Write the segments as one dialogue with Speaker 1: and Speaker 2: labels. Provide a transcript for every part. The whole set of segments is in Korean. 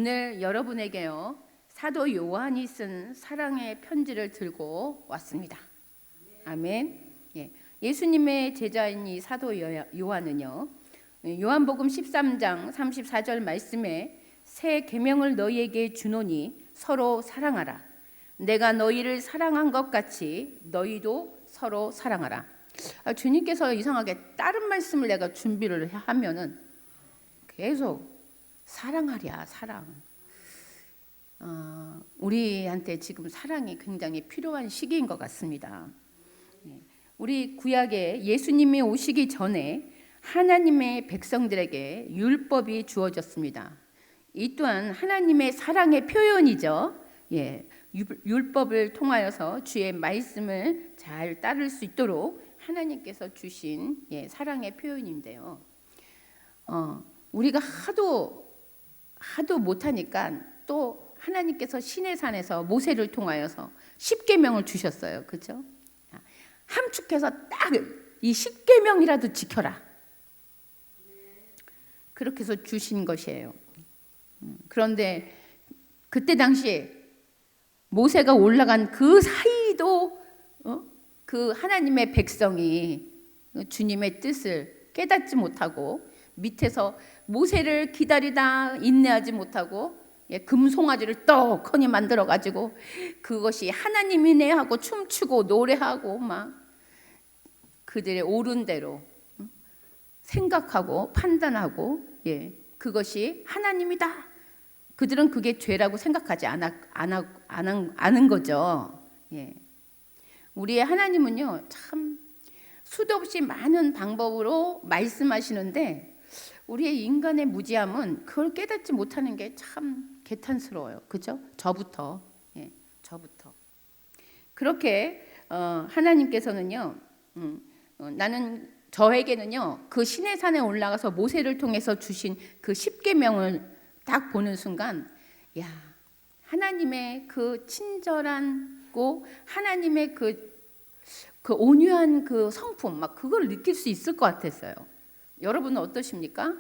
Speaker 1: 오늘 여러분에게요, 사도 요한이 쓴 사랑의 편지를 들고 왔습니다. 아멘. 예수님의 제자인 이 사도 요한은요, 요한복음 13장 34절 말씀에 새 계명을 너희에게 주노니 서로 사랑하라. 내가 너희를 사랑한 것 같이 너희도 서로 사랑하라. 주님께서 이상하게 다른 말씀을 내가 준비를 하면은 계속 사랑하랴, 사랑. 우리한테 지금 사랑이 굉장히 필요한 시기인 것 같습니다. 우리 구약에 예수님이 오시기 전에 하나님의 백성들에게 율법이 주어졌습니다. 이 또한 하나님의 사랑의 표현이죠. 율법을 통하여서 주의 말씀을 잘 따를 수 있도록 하나님께서 주신 사랑의 표현인데요. 우리가 하도 못하니까 또 하나님께서 시내산에서 모세를 통하여서 십계명을 주셨어요. 그렇죠? 함축해서 딱 이 십계명이라도 지켜라. 그렇게 해서 주신 것이에요. 그런데 그때 당시에 모세가 올라간 그 사이도 그 하나님의 백성이 주님의 뜻을 깨닫지 못하고 밑에서 모세를 기다리다 인내하지 못하고 금송아지를 떡하니 만들어 가지고 그것이 하나님이네 하고 춤추고 노래하고 막 그들의 옳은 대로 생각하고 판단하고 그것이 하나님이다. 그들은 그게 죄라고 생각하지 않은 거죠. 우리의 하나님은요, 참 수도 없이 많은 방법으로 말씀하시는데 우리의 인간의 무지함은 그걸 깨닫지 못하는 게 참 개탄스러워요. 그죠? 저부터. 그렇게 하나님께서는요, 저에게는요, 그 시내산에 올라가서 모세를 통해서 주신 그 십계명을 딱 보는 순간, 하나님의 그 친절하고 하나님의 그 온유한 그 성품, 막 그걸 느낄 수 있을 것 같았어요. 여러분은 어떠십니까?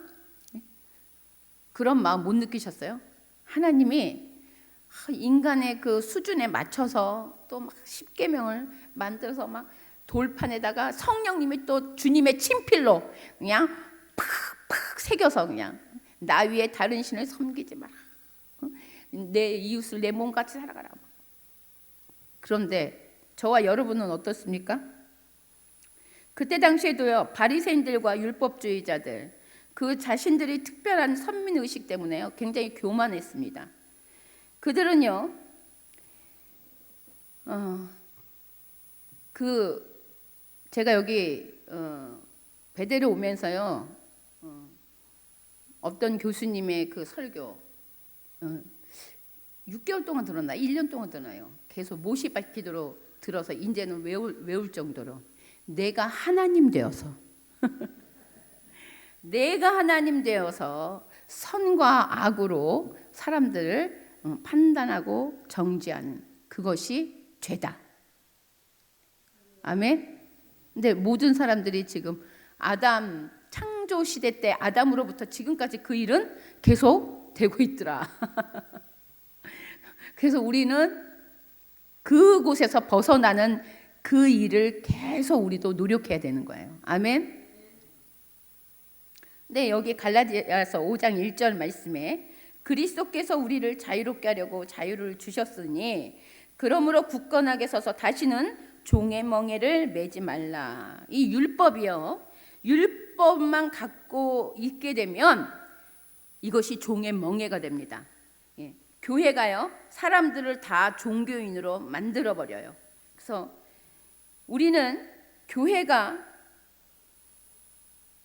Speaker 1: 그런 마음 못 느끼셨어요? 하나님이 인간의 그 수준에 맞춰서 또 막 십계명을 만들어서 막 돌판에다가 성령님이 또 주님의 친필로 그냥 팍팍 새겨서 그냥 나 위에 다른 신을 섬기지 마라. 내 이웃을 내 몸같이 살아가라. 그런데 저와 여러분은 어떻습니까? 그때 당시에도요, 바리새인들과 율법주의자들 그 자신들이 특별한 선민의식 때문에요, 굉장히 교만했습니다. 그들은요, 제가 여기 베델에 오면서요, 어떤 교수님의 그 설교 6개월 동안 들었나 1년 동안 들어요. 계속 모시받기로 들어서 이제는 외울 정도로 내가 하나님 되어서 내가 하나님 되어서 선과 악으로 사람들을 판단하고 정죄하는 그것이 죄다. 아멘. 근데 모든 사람들이 지금 아담 창조 시대 때 아담으로부터 지금까지 그 일은 계속 되고 있더라. 그래서 우리는 그곳에서 벗어나는 그 일을 계속 우리도 노력해야 되는 거예요. 아멘. 네, 여기 갈라디아서 5장 1절 말씀에 그리스도께서 우리를 자유롭게 하려고 자유를 주셨으니 그러므로 굳건하게 서서 다시는 종의 멍에를 매지 말라. 이 율법이요, 율법만 갖고 있게 되면 이것이 종의 멍에가 됩니다. 교회가요, 사람들을 다 종교인으로 만들어 버려요. 그래서 우리는 교회가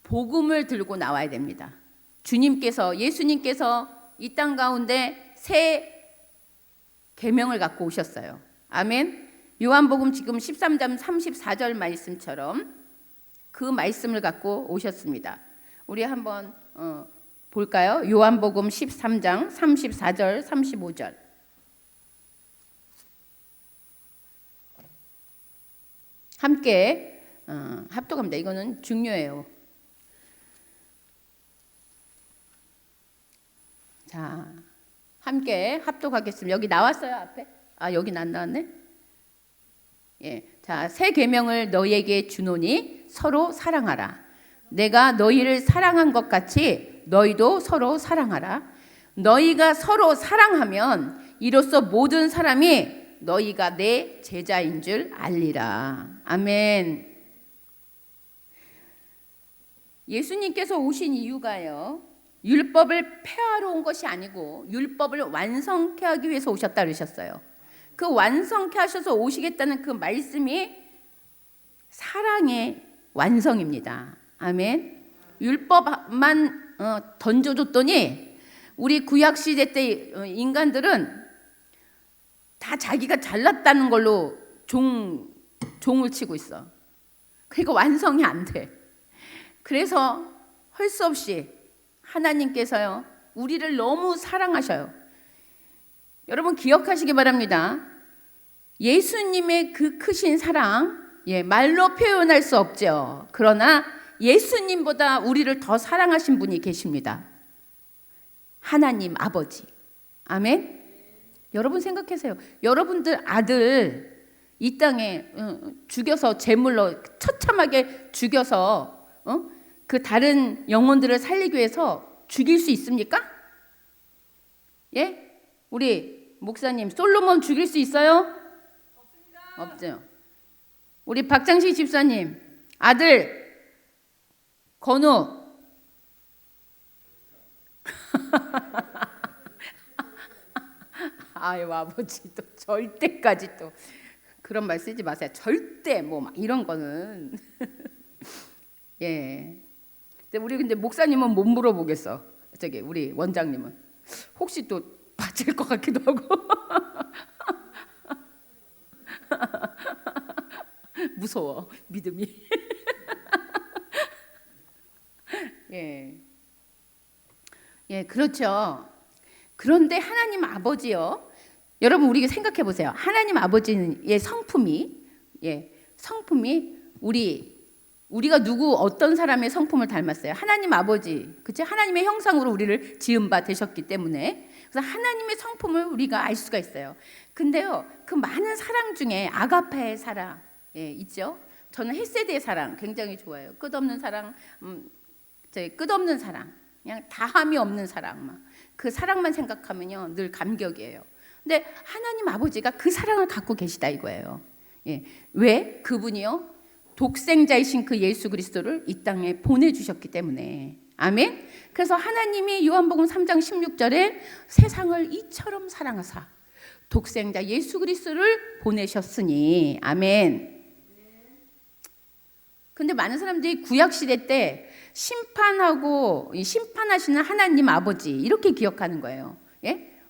Speaker 1: 복음을 들고 나와야 됩니다. 예수님께서 이 땅 가운데 새 계명을 갖고 오셨어요. 아멘. 요한복음 지금 13장 34절 말씀처럼 그 말씀을 갖고 오셨습니다. 우리 한번 볼까요? 요한복음 13장 34절 35절 함께 합독합니다. 이거는 중요해요. 자, 함께 합독하겠습니다. 여기 나왔어요, 앞에? 아, 여긴 안 나왔네. 예. 자, 새 계명을 너희에게 주노니 서로 사랑하라. 내가 너희를 사랑한 것 같이 너희도 서로 사랑하라. 너희가 서로 사랑하면 이로써 모든 사람이 너희가 내 제자인 줄 알리라. 아멘. 예수님께서 오신 이유가요, 율법을 폐하러 온 것이 아니고 율법을 완성케 하기 위해서 오셨다 그러셨어요. 그 완성케 하셔서 오시겠다는 그 말씀이 사랑의 완성입니다. 아멘. 율법만 던져줬더니 우리 구약시대 때 인간들은 다 자기가 잘났다는 걸로 종을 치고 있어. 그러니까 완성이 안 돼. 그래서 할 수 없이 하나님께서요, 우리를 너무 사랑하셔요. 여러분 기억하시기 바랍니다. 예수님의 그 크신 사랑, 말로 표현할 수 없죠. 그러나 예수님보다 우리를 더 사랑하신 분이 계십니다. 하나님 아버지. 아멘. 여러분 생각하세요. 여러분들 아들 이 땅에 죽여서 제물로 처참하게 죽여서 그 다른 영혼들을 살리기 위해서 죽일 수 있습니까? 예? 우리 목사님 솔로몬 죽일 수 있어요? 없습니다. 없죠. 우리 박장식 집사님 아들 건우 아유 아버지 또 절대까지 또 그런 말 쓰지 마세요. 절대 뭐 막 이런 거는 예. 근데 목사님은 못 물어보겠어. 저기 우리 원장님은 혹시 또 맞을 것 같기도 하고 무서워 믿음이. 예, 그렇죠. 그런데 하나님 아버지요. 여러분 우리가 생각해 보세요. 하나님 아버지의 성품이 우리가 누구 어떤 사람의 성품을 닮았어요? 하나님 아버지, 그치? 하나님의 형상으로 우리를 지은 바 되셨기 때문에 그래서 하나님의 성품을 우리가 알 수가 있어요. 근데요, 그 많은 사랑 중에 아가페의 사랑 있죠. 저는 헷세드의 사랑 굉장히 좋아해요. 끝없는 사랑, 끝없는 사랑, 그냥 다함이 없는 사랑, 그 사랑만 생각하면요 늘 감격이에요. 근데 하나님 아버지가 그 사랑을 갖고 계시다 이거예요. 왜? 그분이요 독생자이신 그 예수 그리스도를 이 땅에 보내주셨기 때문에. 아멘. 그래서 하나님이 요한복음 3장 16절에 세상을 이처럼 사랑하사 독생자 예수 그리스도를 보내셨으니. 아멘. 근데 많은 사람들이 구약시대 때 심판하시는 하나님 아버지 이렇게 기억하는 거예요.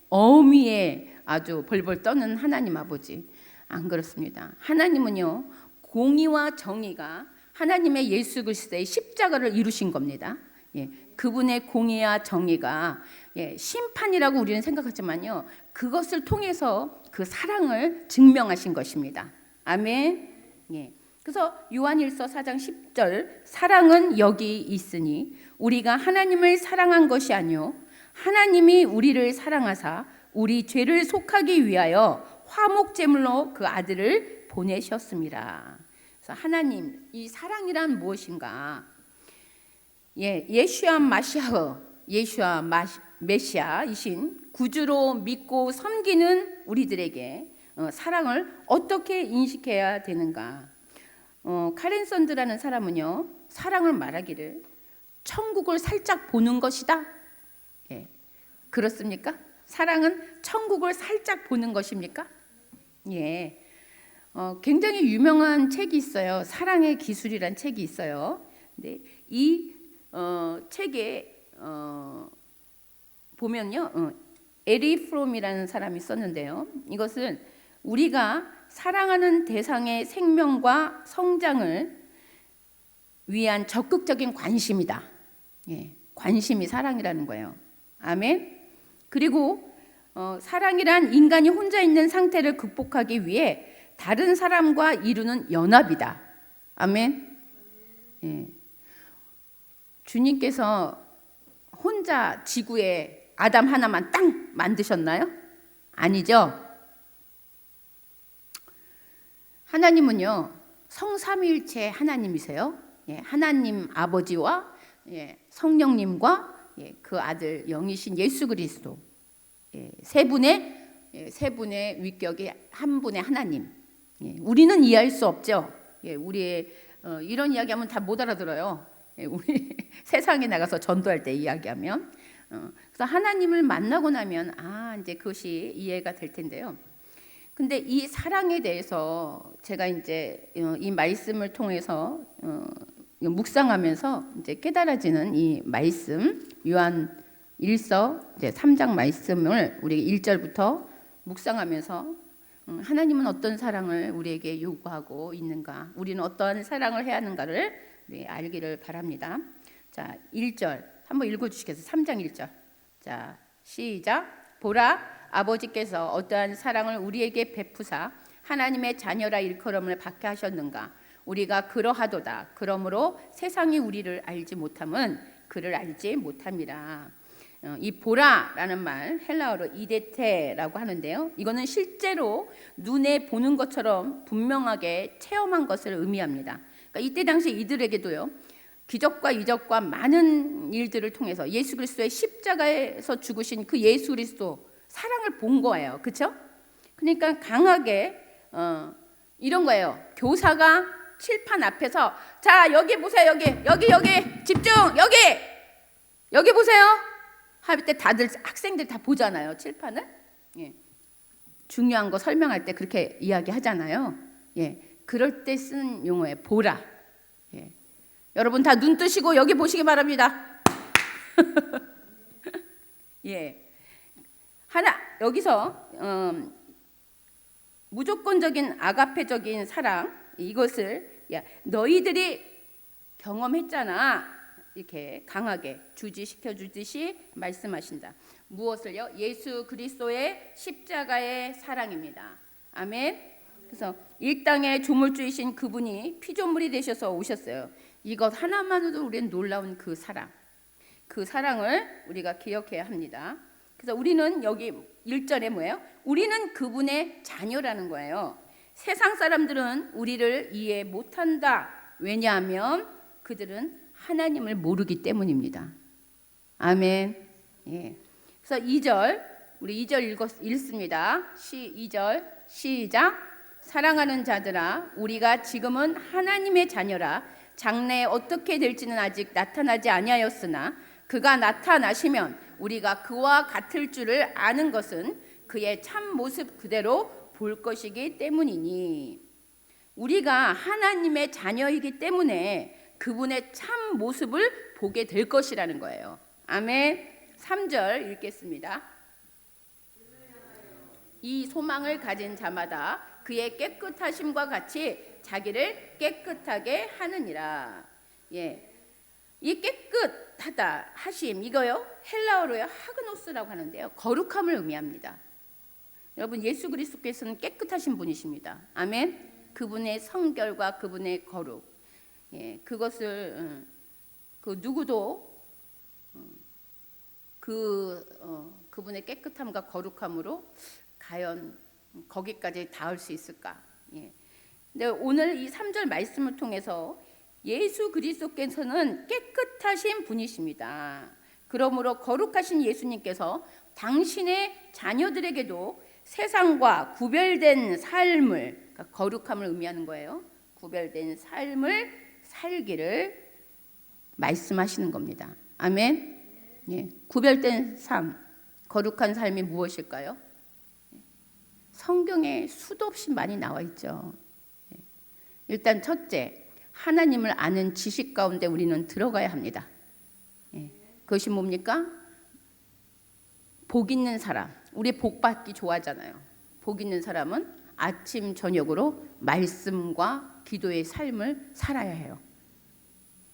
Speaker 1: 어미에 아주 벌벌 떠는 하나님 아버지. 안 그렇습니다. 하나님은요 공의와 정의가 하나님의 예수 그리스도의 십자가를 이루신 겁니다. 그분의 공의와 정의가 심판이라고 우리는 생각하지만요 그것을 통해서 그 사랑을 증명하신 것입니다. 아멘. 그래서 요한일서 4장 10절 사랑은 여기 있으니 우리가 하나님을 사랑한 것이 아니요 하나님이 우리를 사랑하사 우리 죄를 속하기 위하여 화목제물로 그 아들을 보내셨습니다. 그래서 하나님 이 사랑이란 무엇인가? 예수와 메시아이신 구주로 믿고 섬기는 우리들에게 사랑을 어떻게 인식해야 되는가? 카렌 선드라는 사람은요 사랑을 말하기를 천국을 살짝 보는 것이다. 그렇습니까? 사랑은 천국을 살짝 보는 것입니까? 굉장히 유명한 책이 있어요. 사랑의 기술이란 책이 있어요. 근데 이 책에 보면요, 에리 프롬이라는 사람이 썼는데요. 이것은 우리가 사랑하는 대상의 생명과 성장을 위한 적극적인 관심이다. 관심이 사랑이라는 거예요. 아멘. 그리고 사랑이란 인간이 혼자 있는 상태를 극복하기 위해 다른 사람과 이루는 연합이다. 아멘. 주님께서 혼자 지구에 아담 하나만 땅 만드셨나요? 아니죠. 하나님은요, 성삼위일체 하나님이세요. 예, 하나님 아버지와 성령님과 그 아들 영이신 예수 그리스도, 세 분의 위격이 한 분의 하나님. 우리는 이해할 수 없죠. 우리의 이런 이야기하면 다 못 알아들어요. 우리 세상에 나가서 전도할 때 이야기하면. 그래서 하나님을 만나고 나면 이제 그것이 이해가 될 텐데요. 근데 이 사랑에 대해서 제가 이제 이 말씀을 통해서 묵상하면서 이제 깨달아지는 이 말씀, 요한 1서 이제 3장 말씀을 우리 1절부터 묵상하면서 하나님은 어떤 사랑을 우리에게 요구하고 있는가, 우리는 어떠한 사랑을 해야 하는가를 알기를 바랍니다. 자, 1절 한번 읽어주시겠어요? 3장 1절. 자, 시작. 보라, 아버지께서 어떠한 사랑을 우리에게 베푸사 하나님의 자녀라 일컬음을 받게 하셨는가. 우리가 그러하도다. 그러므로 세상이 우리를 알지 못함은 그를 알지 못함이라. 이 보라라는 말 헬라어로 이데테라고 하는데요. 이거는 실제로 눈에 보는 것처럼 분명하게 체험한 것을 의미합니다. 그러니까 이때 당시 이들에게도요, 기적과 이적과 많은 일들을 통해서 예수 그리스도의 십자가에서 죽으신 그 예수 그리스도 사랑을 본 거예요. 그렇죠? 그러니까 강하게 이런 거예요. 교사가 칠판 앞에서 자, 여기 보세요. 여기 집중. 여기 보세요. 할 때 다들 학생들 다 보잖아요. 칠판을. 중요한 거 설명할 때 그렇게 이야기하잖아요. 그럴 때 쓰는 용어예요. 보라. 여러분 다 눈 뜨시고 여기 보시기 바랍니다. 여기서 무조건적인 아가페적인 사랑, 이것을 너희들이 경험했잖아, 이렇게 강하게 주지시켜 주듯이 말씀하신다. 무엇을요? 예수 그리스도의 십자가의 사랑입니다. 아멘. 그래서 이 땅의 조물주이신 그분이 피조물이 되셔서 오셨어요. 이것 하나만으로도 우리는 놀라운 그 사랑을 우리가 기억해야 합니다. 그래서 우리는 여기 1절에 뭐예요? 우리는 그분의 자녀라는 거예요. 세상 사람들은 우리를 이해 못한다. 왜냐하면 그들은 하나님을 모르기 때문입니다. 아멘. 그래서 2절, 우리 2절 읽습니다. 2절 시작. 사랑하는 자들아, 우리가 지금은 하나님의 자녀라. 장래에 어떻게 될지는 아직 나타나지 아니하였으나 그가 나타나시면 우리가 그와 같을 줄을 아는 것은 그의 참 모습 그대로 볼 것이기 때문이니. 우리가 하나님의 자녀이기 때문에 그분의 참 모습을 보게 될 것이라는 거예요. 아멘. 3절 읽겠습니다. 이 소망을 가진 자마다 그의 깨끗하심과 같이 자기를 깨끗하게 하느니라. 이 깨끗하다 하심, 이거요 헬라어로요 하그노스라고 하는데요, 거룩함을 의미합니다. 여러분, 예수 그리스도께서는 깨끗하신 분이십니다. 아멘. 그분의 성결과 그분의 거룩, 그것을 그 누구도 그분의 깨끗함과 거룩함으로 과연 거기까지 닿을 수 있을까? 근데 오늘 이 3절 말씀을 통해서 예수 그리스도께서는 깨끗하신 분이십니다. 그러므로 거룩하신 예수님께서 당신의 자녀들에게도 세상과 구별된 삶을, 그러니까 거룩함을 의미하는 거예요. 구별된 삶을 살기를 말씀하시는 겁니다. 아멘. 구별된 삶, 거룩한 삶이 무엇일까요? 성경에 수도 없이 많이 나와 있죠. 일단 첫째, 하나님을 아는 지식 가운데 우리는 들어가야 합니다. 그것이 뭡니까? 복 있는 사람, 우리 복 받기 좋아하잖아요. 복 있는 사람은 아침 저녁으로 말씀과 기도의 삶을 살아야 해요.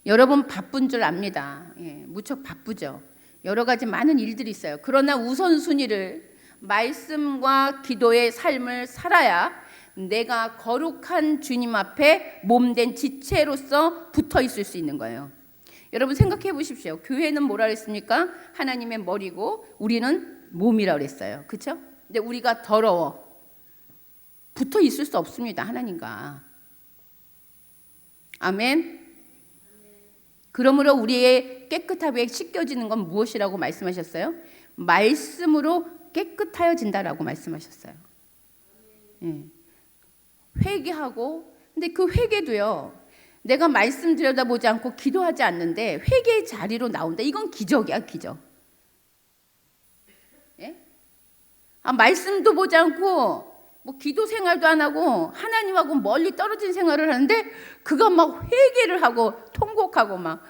Speaker 1: 여러분 바쁜 줄 압니다. 무척 바쁘죠. 여러 가지 많은 일들이 있어요. 그러나 우선순위를 말씀과 기도의 삶을 살아야 내가 거룩한 주님 앞에 몸된 지체로서 붙어 있을 수 있는 거예요. 여러분 생각해 보십시오. 교회는 뭐라 했습니까? 하나님의 머리고 우리는 몸이라고 그랬어요. 그렇죠? 근데 우리가 더러워. 붙어 있을 수 없습니다. 하나님과. 아멘. 그러므로 우리의 깨끗함에 씻겨지는 건 무엇이라고 말씀하셨어요? 말씀으로 깨끗하여진다라고 말씀하셨어요. 예. 회개하고, 근데 그 회개도요, 내가 말씀 들여다보지 않고 기도하지 않는데 회개의 자리로 나온다. 이건 기적이야, 기적. 예? 말씀도 보지 않고 뭐 기도 생활도 안 하고 하나님하고 멀리 떨어진 생활을 하는데 그가 막 회개를 하고 통곡하고 막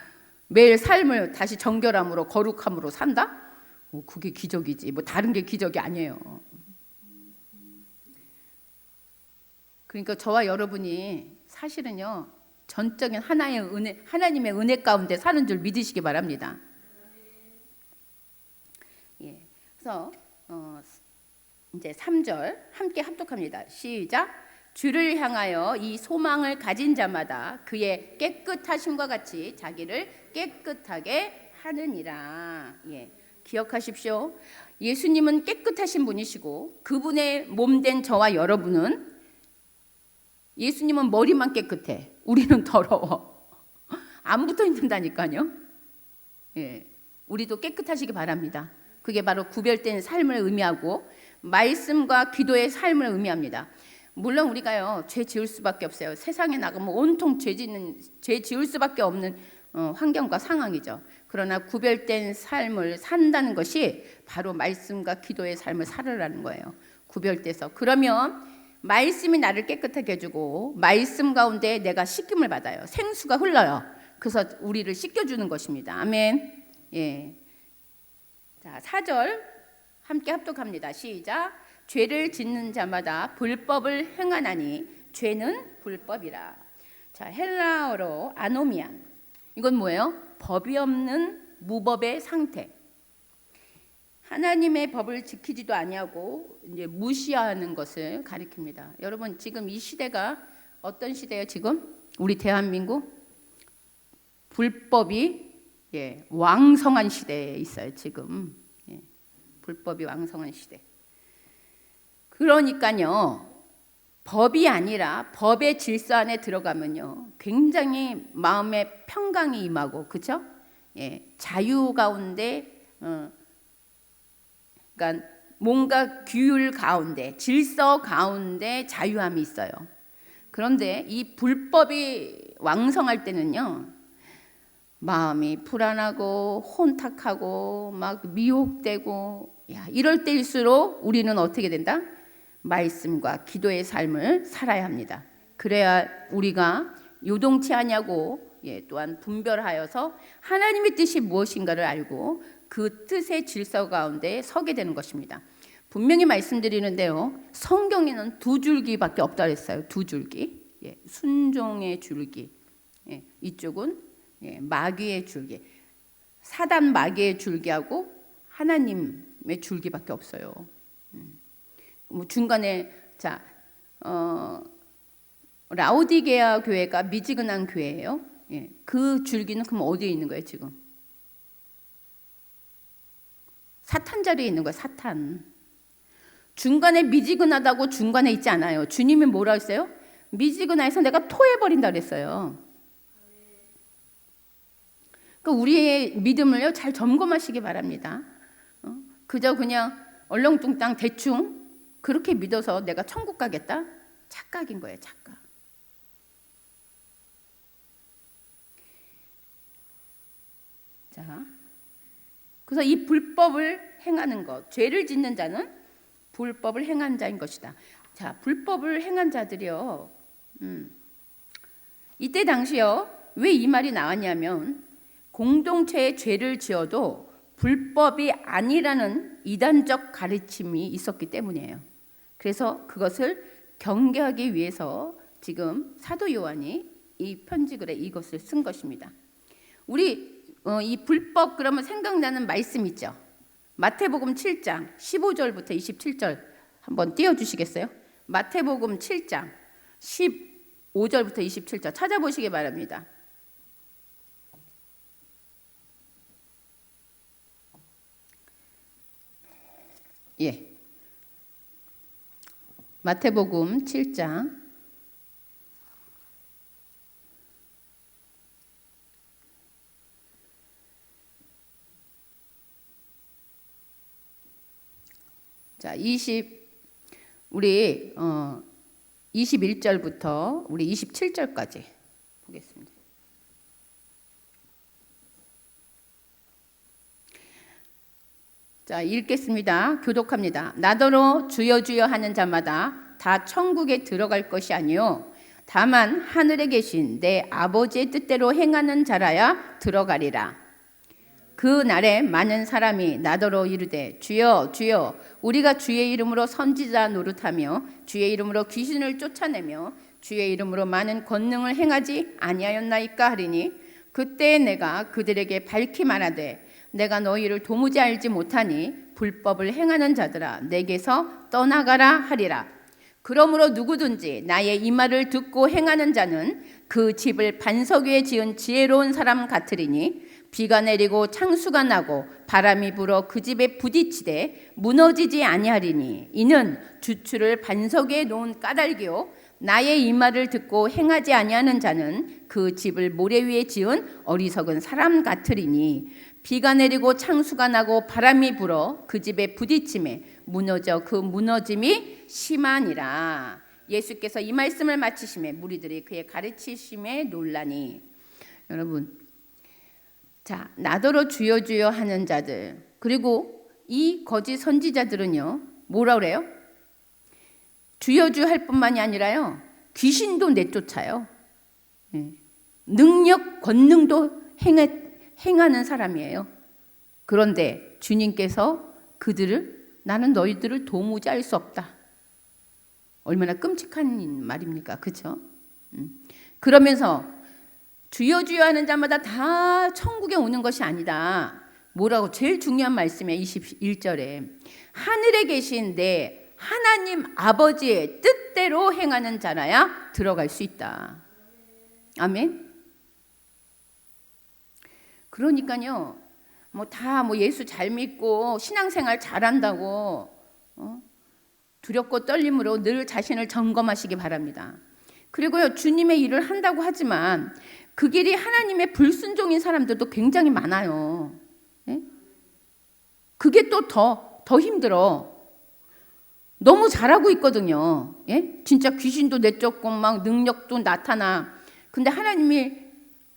Speaker 1: 매일 삶을 다시 정결함으로 거룩함으로 산다? 그게 기적이지. 뭐 다른 게 기적이 아니에요. 그러니까 저와 여러분이 사실은요, 전적인 하나의 은혜, 하나님의 은혜 가운데 사는 줄 믿으시기 바랍니다. 예. 그래서 이제 3절 함께 합독합니다. 시작. 주를 향하여 이 소망을 가진 자마다 그의 깨끗하심과 같이 자기를 깨끗하게 하느니라. 예. 기억하십시오. 예수님은 깨끗하신 분이시고 그분의 몸된 저와 여러분은, 예수님은 머리만 깨끗해. 우리는 더러워. 안 붙어 있는다니까요. 예. 우리도 깨끗하시기 바랍니다. 그게 바로 구별된 삶을 의미하고 말씀과 기도의 삶을 의미합니다. 물론 우리가요, 죄 지을 수밖에 없어요. 세상에 나가면 온통 죄 지을 수밖에 없는 환경과 상황이죠. 그러나 구별된 삶을 산다는 것이 바로 말씀과 기도의 삶을 살으라는 거예요. 구별돼서. 그러면 말씀이 나를 깨끗하게 해주고 말씀 가운데 내가 씻김을 받아요. 생수가 흘러요. 그래서 우리를 씻겨주는 것입니다. 아멘. 예. 자, 4절 함께 합독합니다. 시작. 죄를 짓는 자마다 불법을 행하나니 죄는 불법이라. 자, 헬라어로 아노미안. 이건 뭐예요? 법이 없는 무법의 상태. 하나님의 법을 지키지도 아니하고 이제 무시하는 것을 가리킵니다. 여러분, 지금 이 시대가 어떤 시대예요? 지금 우리 대한민국 불법이 왕성한 시대에 있어요. 지금 불법이 왕성한 시대. 그러니까요, 법이 아니라 법의 질서 안에 들어가면요, 굉장히 마음의 평강이 임하고, 그렇죠? 자유 가운데, 그러니까 뭔가 규율 가운데, 질서 가운데 자유함이 있어요. 그런데 이 불법이 왕성할 때는요, 마음이 불안하고 혼탁하고 막 미혹되고, 이럴 때일수록 우리는 어떻게 된다? 말씀과 기도의 삶을 살아야 합니다. 그래야 우리가 요동치 아니하고 또한 분별하여서 하나님의 뜻이 무엇인가를 알고 그 뜻의 질서 가운데 서게 되는 것입니다. 분명히 말씀드리는데요, 성경에는 2줄기밖에 없다 그랬어요. 2줄기. 순종의 줄기. 이쪽은 마귀의 줄기. 사단 마귀의 줄기하고 하나님의 줄기밖에 없어요. 뭐 중간에 라오디게아 교회가 미지근한 교회예요. 그 줄기는 그럼 어디에 있는 거예요 지금? 사탄 자리에 있는 거예요. 사탄. 중간에 미지근하다고 중간에 있지 않아요. 주님이 뭐라 했어요? 미지근해서 내가 토해버린다 그랬어요. 그러니까 우리의 믿음을요, 잘 점검하시기 바랍니다. 그저 그냥 얼렁뚱땅 대충 그렇게 믿어서 내가 천국 가겠다? 착각인 거예요. 착각. 자, 그래서 이 불법을 행하는 것, 죄를 짓는 자는 불법을 행한 자인 것이다. 자, 불법을 행한 자들이요, 이때 당시요, 왜 이 말이 나왔냐면 공동체에 죄를 지어도 불법이 아니라는 이단적 가르침이 있었기 때문이에요. 그래서 그것을 경계하기 위해서 지금 사도 요한이 이 편지글에 이것을 쓴 것입니다. 우리 이 불법 그러면 생각나는 말씀 있죠. 마태복음 7장 15절부터 27절 한번 띄워주시겠어요? 마태복음 7장 15절부터 27절 찾아보시기 바랍니다. 예. 마태복음 7장 자, 우리 21절부터 우리 27절까지 보겠습니다. 자, 읽겠습니다. 교독합니다. 나더러 주여 주여 하는 자마다 다 천국에 들어갈 것이 아니요 다만 하늘에 계신 내 아버지의 뜻대로 행하는 자라야 들어가리라. 그 날에 많은 사람이 나더러 이르되 주여 주여 우리가 주의 이름으로 선지자 노릇하며 주의 이름으로 귀신을 쫓아내며 주의 이름으로 많은 권능을 행하지 아니하였나이까 하리니 그때 내가 그들에게 밝히 말하되 내가 너희를 도무지 알지 못하니 불법을 행하는 자들아 내게서 떠나가라 하리라. 그러므로 누구든지 나의 이 말을 듣고 행하는 자는 그 집을 반석 위에 지은 지혜로운 사람 같으리니 비가 내리고 창수가 나고 바람이 불어 그 집에 부딪히되 무너지지 아니하리니 이는 주추를 반석 위에 놓은 까닭이요 나의 이 말을 듣고 행하지 아니하는 자는 그 집을 모래 위에 지은 어리석은 사람 같으리니 비가 내리고 창수가 나고 바람이 불어 그 집에 부딪힘에 무너져 그 무너짐이 심하니라. 예수께서 이 말씀을 마치심에 무리들이 그의 가르치심에 놀라니. 여러분, 자, 나더러 주여 주여 하는 자들, 그리고 이 거짓 선지자들은요 뭐라 그래요? 주여 주여 할 뿐만이 아니라요 귀신도 내쫓아요. 능력 권능도 행하는 사람이에요. 그런데 주님께서 나는 너희들을 도무지 알 수 없다. 얼마나 끔찍한 말입니까? 그렇죠? 그러면서 주여 주여 하는 자마다 다 천국에 오는 것이 아니다. 뭐라고? 제일 중요한 말씀이에요. 21절에 하늘에 계신 내 하나님 아버지의 뜻대로 행하는 자라야 들어갈 수 있다. 아멘. 그러니까요, 다 예수 잘 믿고 신앙생활 잘한다고 두렵고 떨림으로 늘 자신을 점검하시기 바랍니다. 그리고요, 주님의 일을 한다고 하지만 그 길이 하나님의 불순종인 사람들도 굉장히 많아요. 예? 그게 또 더 힘들어. 너무 잘하고 있거든요. 예? 진짜 귀신도 내쫓고 막 능력도 나타나. 근데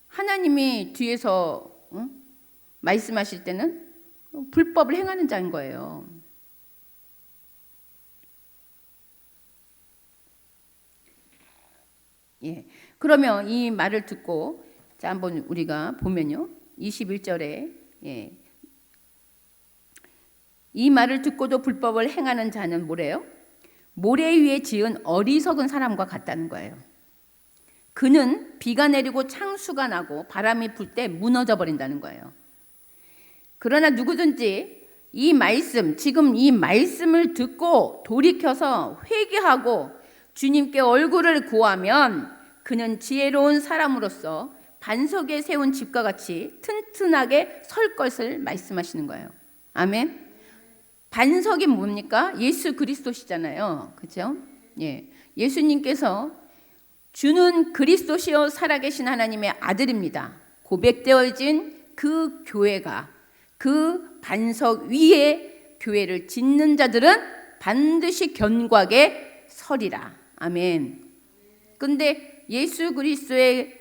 Speaker 1: 하나님이 뒤에서 말씀하실 때는 불법을 행하는 자인 거예요. 예. 그러면 이 말을 듣고 자 한번 우리가 보면요. 21절에 이 말을 듣고도 불법을 행하는 자는 뭐래요? 모래 위에 지은 어리석은 사람과 같다는 거예요. 그는 비가 내리고 창수가 나고 바람이 불 때 무너져 버린다는 거예요. 그러나 누구든지 지금 이 말씀을 듣고 돌이켜서 회개하고 주님께 얼굴을 구하면 그는 지혜로운 사람으로서 반석에 세운 집과 같이 튼튼하게 설 것을 말씀하시는 거예요. 아멘. 반석이 뭡니까? 예수 그리스도시잖아요. 그렇죠? 예. 예수님께서 주는 그리스도시요 살아계신 하나님의 아들입니다. 고백되어진 그 교회가 그 반석 위에 교회를 짓는 자들은 반드시 견고하게 서리라. 아멘. 근데 예수 그리스도의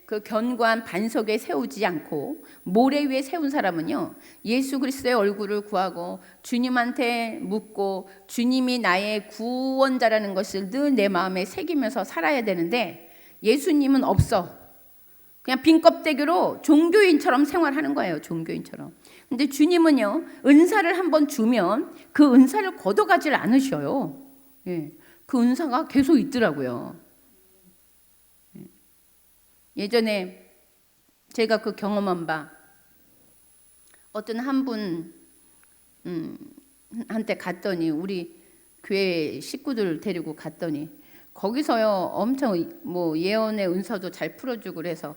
Speaker 1: 그 견고한 반석에 세우지 않고 모래 위에 세운 사람은요, 예수 그리스도의 얼굴을 구하고 주님한테 묻고 주님이 나의 구원자라는 것을 늘 내 마음에 새기면서 살아야 되는데 예수님은 없어. 그냥 빈 껍데기로 종교인처럼 생활하는 거예요. 종교인처럼. 근데 주님은요, 은사를 한번 주면 그 은사를 걷어가질 않으셔요. 예, 그 은사가 계속 있더라고요. 예전에 제가 그 경험한 바 어떤 한 분 한테 갔더니 우리 교회 식구들 데리고 갔더니 거기서요 엄청 예언의 은사도 잘 풀어주고 그래서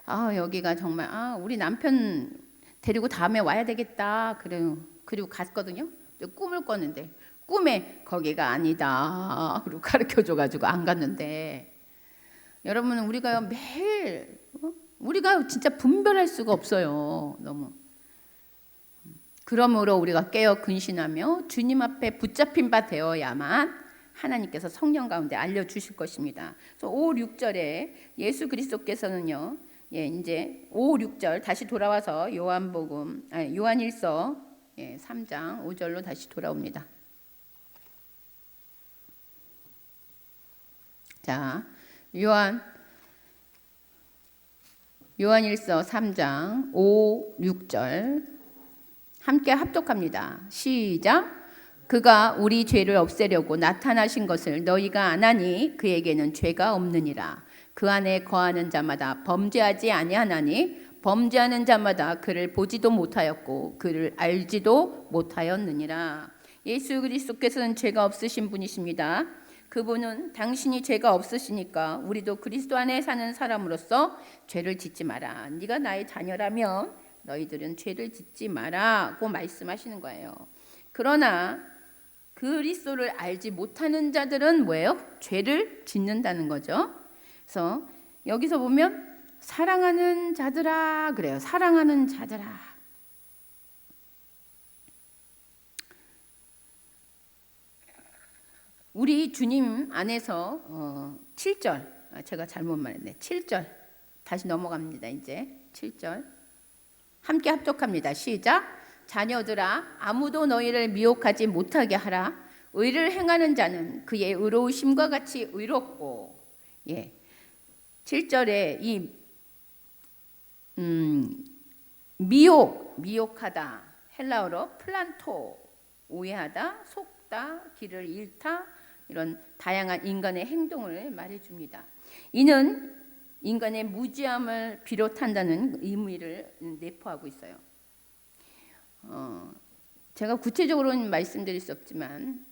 Speaker 1: 여기가 정말 우리 남편 데리고 다음에 와야 되겠다 그래요. 그리고 갔거든요. 꿈을 꿨는데 꿈에 거기가 아니다 그리고 가르쳐줘가지고 안 갔는데, 여러분 우리가 매일 우리가 진짜 분별할 수가 없어요. 너무. 그러므로 우리가 깨어 근신하며 주님 앞에 붙잡힌 바 되어야만 하나님께서 성령 가운데 알려주실 것입니다. 그래서 5, 6절에 예수 그리스도께서는요, 이제 5, 6절 다시 돌아와서 요한일서 3장 5절로 다시 돌아옵니다. 자, 요한일서 3장 5, 6절 함께 합독합니다. 시작. 그가 우리 죄를 없애려고 나타나신 것을 너희가 아나니 그에게는 죄가 없느니라. 그 안에 거하는 자마다 범죄하지 아니하나니 범죄하는 자마다 그를 보지도 못하였고 그를 알지도 못하였느니라. 예수 그리스도께서는 죄가 없으신 분이십니다. 그분은 당신이 죄가 없으시니까 우리도 그리스도 안에 사는 사람으로서 죄를 짓지 마라. 네가 나의 자녀라면 너희들은 죄를 짓지 마라고 말씀하시는 거예요. 그러나 그리스도를 알지 못하는 자들은 뭐예요? 죄를 짓는다는 거죠. 그래서 여기서 보면 사랑하는 자들아 그래요. 사랑하는 자들아. 우리 주님 안에서 7절, 제가 잘못 말했네. 7절 다시 넘어갑니다. 이제 7절 함께 합독합니다. 시작. 자녀들아 아무도 너희를 미혹하지 못하게 하라. 의를 행하는 자는 그의 의로우심과 같이 의롭고. 7절에 이 미혹하다 헬라어로 플란토, 오해하다, 속다, 길을 잃다, 이런 다양한 인간의 행동을 말해줍니다. 이는 인간의 무지함을 비롯한다는 의미를 내포하고 있어요. 제가 구체적으로는 말씀드릴 수 없지만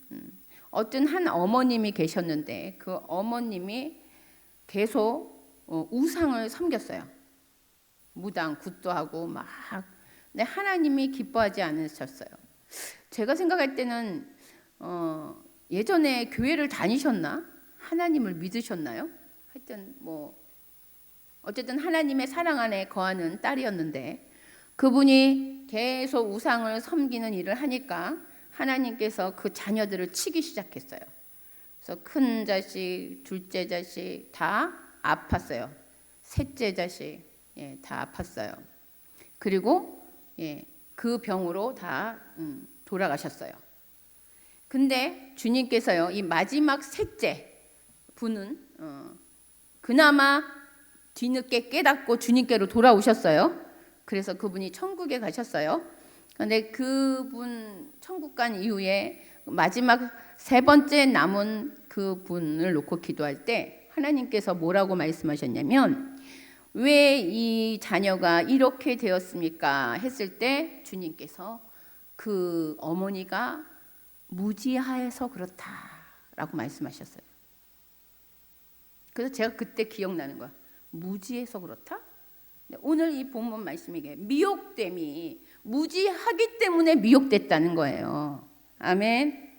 Speaker 1: 어떤 한 어머님이 계셨는데 그 어머님이 계속 우상을 섬겼어요. 무당, 굿도 하고 막. 근데 하나님이 기뻐하지 않으셨어요. 제가 생각할 때는 예전에 교회를 다니셨나? 하나님을 믿으셨나요? 하여튼 어쨌든 하나님의 사랑 안에 거하는 딸이었는데 그분이 계속 우상을 섬기는 일을 하니까 하나님께서 그 자녀들을 치기 시작했어요. 그래서 큰 자식, 둘째 자식 다 아팠어요. 셋째 자식 다 아팠어요. 그리고 그 병으로 다 돌아가셨어요. 근데 주님께서요, 이 마지막 셋째 분은 그나마 뒤늦게 깨닫고 주님께로 돌아오셨어요. 그래서 그분이 천국에 가셨어요. 그런데 그분 천국 간 이후에 마지막 세 번째 남은 그 분을 놓고 기도할 때 하나님께서 뭐라고 말씀하셨냐면, 왜 이 자녀가 이렇게 되었습니까? 했을 때 주님께서 그 어머니가 무지하여서 그렇다라고 말씀하셨어요. 그래서 제가 그때 기억나는 거야. 무지해서 그렇다? 오늘 이 본문 말씀이게 미혹됨이 무지하기 때문에 미혹됐다는 거예요. 아멘.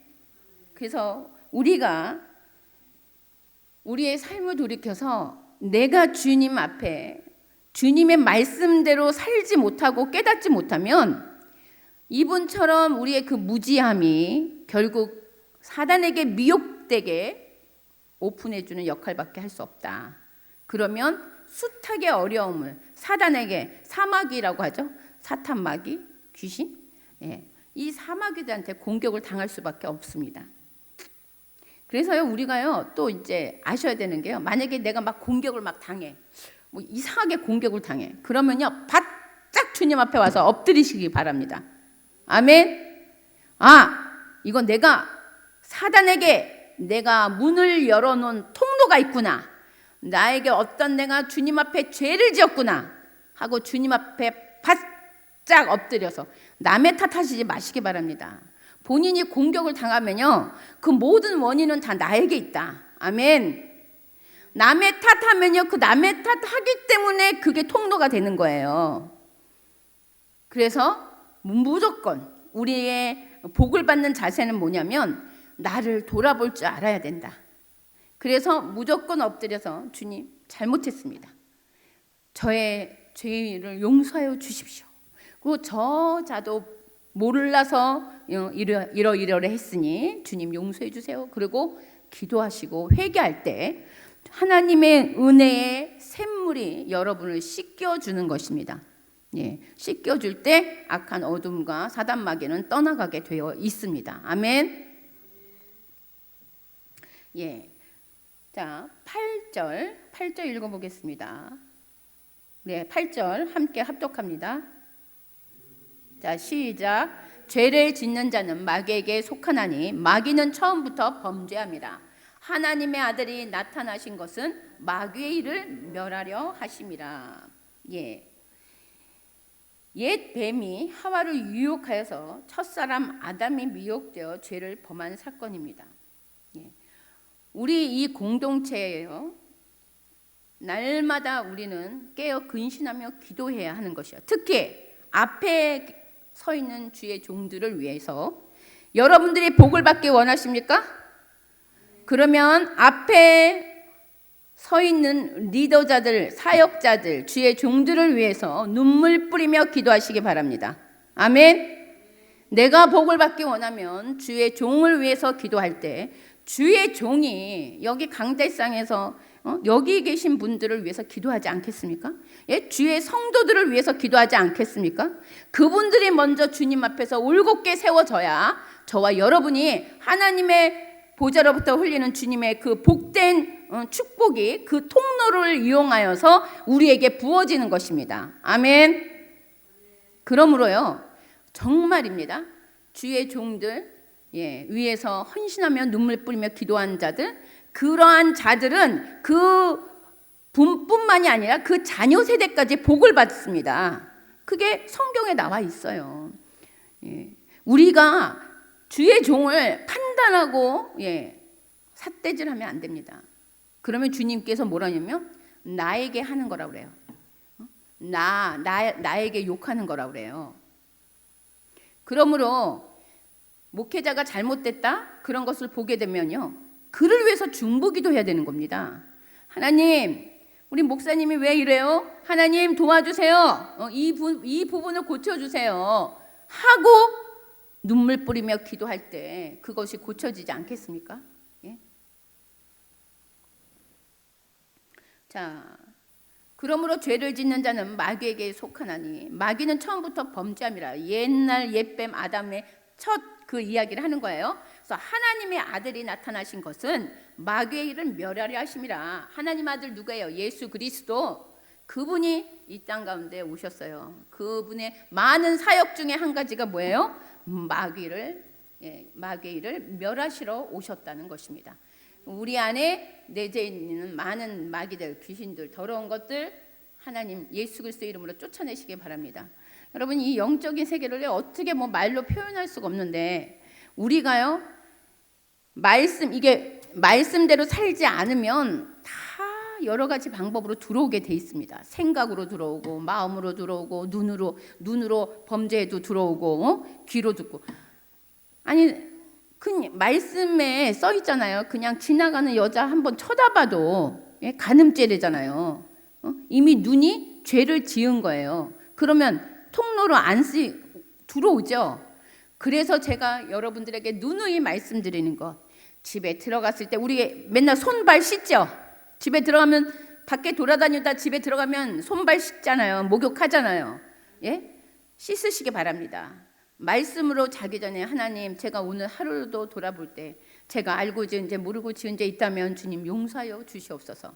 Speaker 1: 그래서 우리가 우리의 삶을 돌이켜서 내가 주님 앞에 주님의 말씀대로 살지 못하고 깨닫지 못하면 이분처럼 우리의 그 무지함이 결국 사단에게 미혹되게 오픈해주는 역할밖에 할 수 없다. 그러면 숱하게 어려움을 사단에게, 사마귀라고 하죠. 사탄 마귀, 귀신, 이 사마귀들한테 공격을 당할 수밖에 없습니다. 그래서요, 우리가요 또 이제 아셔야 되는 게요, 만약에 내가 막 공격을 막 당해, 이상하게 공격을 당해, 그러면요 바짝 주님 앞에 와서 엎드리시기 바랍니다. 아멘. 이건 내가 사단에게 내가 문을 열어놓은 통로가 있구나, 나에게 어떤 내가 주님 앞에 죄를 지었구나 하고 주님 앞에 바짝 엎드려서 남의 탓하시지 마시기 바랍니다. 본인이 공격을 당하면요 그 모든 원인은 다 나에게 있다. 아멘. 남의 탓하면요 그 남의 탓하기 때문에 그게 통로가 되는 거예요. 그래서 무조건 우리의 복을 받는 자세는 뭐냐면 나를 돌아볼 줄 알아야 된다. 그래서 무조건 엎드려서 주님 잘못했습니다. 저의 죄를 용서하여 주십시오. 그리고 저자도 몰라서 이러이러래 했으니 주님 용서해 주세요. 그리고 기도하시고 회개할 때 하나님의 은혜의 샘물이 여러분을 씻겨주는 것입니다. 예, 씻겨줄 때 악한 어둠과 사단 마귀는 떠나가게 되어 있습니다. 아멘. 예, 자 8절 읽어보겠습니다. 네, 8절 함께 합독합니다. 자, 시작. 죄를 짓는 자는 마귀에게 속하나니 마귀는 처음부터 범죄함이라. 하나님의 아들이 나타나신 것은 마귀의 일을 멸하려 하심이라. 예. 옛 뱀이 하와를 유혹하여서 첫사람 아담이 미혹되어 죄를 범한 사건입니다. 예. 우리 이 공동체예요. 날마다 우리는 깨어 근신하며 기도해야 하는 것이요. 특히 앞에 서 있는 주의 종들을 위해서 여러분들이 복을 받기 원하십니까? 그러면 앞에 서 있는 리더자들, 사역자들, 주의 종들을 위해서 눈물 뿌리며 기도하시기 바랍니다. 아멘. 내가 복을 받기 원하면 주의 종을 위해서 기도할 때 주의 종이 여기 강대상에서 여기 계신 분들을 위해서 기도하지 않겠습니까? 예? 주의 성도들을 위해서 기도하지 않겠습니까? 그분들이 먼저 주님 앞에서 올곧게 세워져야 저와 여러분이 하나님의 보좌로부터 흘리는 주님의 그 복된 축복이 그 통로를 이용하여서 우리에게 부어지는 것입니다. 아멘. 그러므로요, 정말입니다. 주의 종들 위에서 헌신하며 눈물 뿌리며 기도한 자들, 그러한 자들은 그 분뿐만이 아니라 그 자녀 세대까지 복을 받습니다. 그게 성경에 나와 있어요. 우리가 주의 종을 판단하고 삿대질하면 안 됩니다. 그러면 주님께서 뭐라냐면 나에게 하는 거라고 그래요. 나에게 욕하는 거라고 그래요. 그러므로 목회자가 잘못됐다 그런 것을 보게 되면요, 그를 위해서 중보기도 해야 되는 겁니다. 하나님, 우리 목사님이 왜 이래요? 하나님 도와주세요. 이 부분을 고쳐주세요. 하고 눈물 뿌리며 기도할 때 그것이 고쳐지지 않겠습니까? 예? 자, 그러므로 죄를 짓는 자는 마귀에게 속하나니 마귀는 처음부터 범죄함이라. 옛날 옛뱀 아담의 첫 그 이야기를 하는 거예요. 그래서 하나님의 아들이 나타나신 것은 마귀의 일을 멸하려 하심이라. 하나님 아들 누구예요? 예수 그리스도. 그분이 이 땅 가운데 오셨어요. 그분의 많은 사역 중에 한 가지가 뭐예요? 마귀의 일을 멸하시러 오셨다는 것입니다. 우리 안에 내재 있는 많은 마귀들, 귀신들, 더러운 것들 하나님 예수 그리스도 이름으로 쫓아내시기 바랍니다. 여러분, 이 영적인 세계를 어떻게 말로 표현할 수가 없는데 우리가요, 이게 말씀대로 살지 않으면 다 여러 가지 방법으로 들어오게 돼 있습니다. 생각으로 들어오고, 마음으로 들어오고, 눈으로 범죄에도 들어오고, 귀로 듣고. 아니, 말씀에 써 있잖아요. 그냥 지나가는 여자 한번 쳐다봐도 간음죄래잖아요. 이미 눈이 죄를 지은 거예요. 그러면 통로로 들어오죠. 그래서 제가 여러분들에게 누누이 말씀드리는 것, 집에 들어갔을 때 우리 맨날 손발 씻죠. 집에 들어가면 밖에 돌아다니다 집에 들어가면 손발 씻잖아요. 목욕하잖아요. 예? 씻으시기 바랍니다. 말씀으로 자기 전에 하나님, 제가 오늘 하루도 돌아볼 때 제가 알고 지은 죄 모르고 지은 죄 있다면 주님 용서하여 주시옵소서.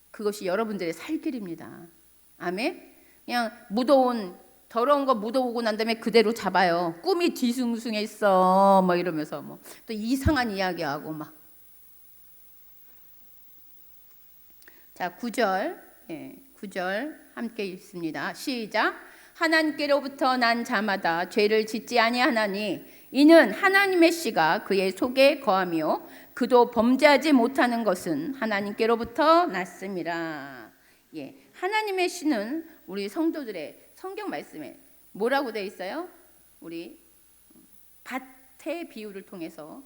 Speaker 1: 그것이 여러분들의 살 길입니다. 아멘. 그냥 더러운 거 묻어오고 난 다음에 그대로 잡아요. 꿈이 뒤숭숭했어 이러면서 또 이상한 이야기하고 자, 9절 9절 함께 읽습니다. 시작. 하나님께로부터 난 자마다 죄를 짓지 아니하나니 이는 하나님의 씨가 그의 속에 거하며 그도 범죄하지 못하는 것은 하나님께로부터 났음이라. 하나님의 씨는 우리 성도들의 성경 말씀에 뭐라고 되어 있어요? 우리 밭의 비유를 통해서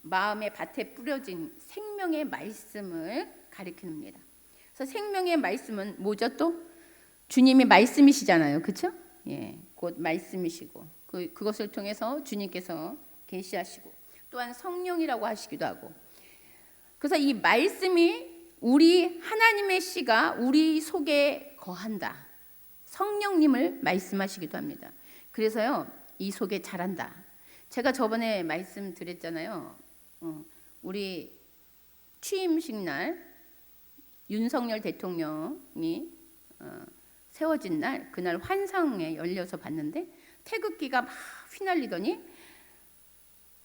Speaker 1: 마음의 밭에 뿌려진 생명의 말씀을 가리킵니다. 그래서 생명의 말씀은 뭐죠? 또 주님이 말씀이시잖아요, 그렇죠? 예, 곧 말씀이시고 그것을 통해서 주님께서 계시하시고 또한 성령이라고 하시기도 하고. 그래서 이 말씀이 우리 하나님의 씨가 우리 속에 거한다. 성령님을 말씀하시기도 합니다. 그래서요, 이 속에 자란다. 제가 저번에 말씀드렸잖아요. 우리 취임식 날 윤석열 대통령이 세워진 날, 그날 환상에 열려서 봤는데 태극기가 막 휘날리더니